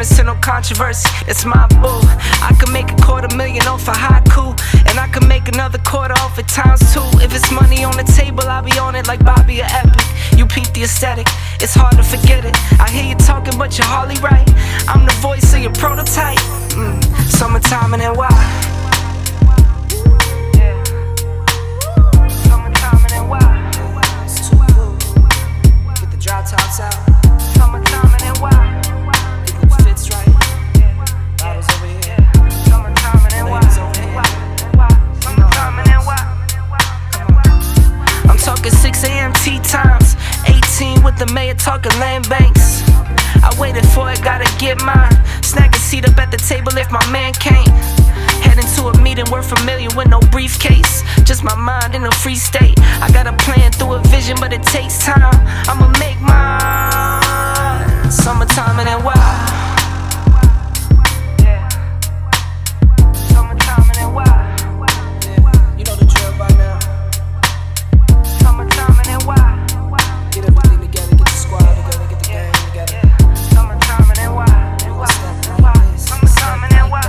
this to no controversy. It's my boo. I can make $250,000 off a haiku, and I can make another quarter off it times 2. If it's money on the table, I'll be on it like Bobby or Epic. You peep the aesthetic, it's hard to forget it. I hear you talking, but you're hardly right. I'm the voice of your prototype. Summertime and then why? Summertime and then why? It's too cool. Get the drop tops out. Summertime and then why? Get the fits right. Bottles over here. Summertime and then why? Summertime and then why? I'm talking 6 a.m. tea times. 18 with the mayor talking land banks. I waited for it, gotta get mine. Snag a seat up at the table if my man can't. Heading to a meeting, we're familiar with no briefcase. Just my mind in a free state. I got a plan through a vision, but it takes time. I'ma make mine. Summertime and then why? Summertime and then why? You know the drill by now. Summertime and then why? Get everything together, get the squad together, get the gang together. Summertime and then why? Summertime and then why?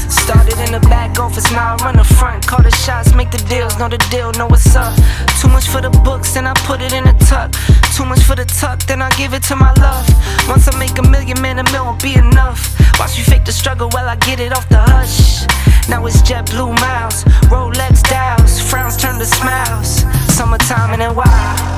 Started in the back office, now I run the front. Call the shots, make the deals, know the deal, know what's up. Too much for the books, then I put it in a tuck. Too much for the tuck, then I give it to my love. Once I make $1 million, man, $1 million won't be enough. Watch me fake the struggle while I get it off the hush. Now it's JetBlue miles, Rolex dials, frowns turn to smiles. Summertime and then why?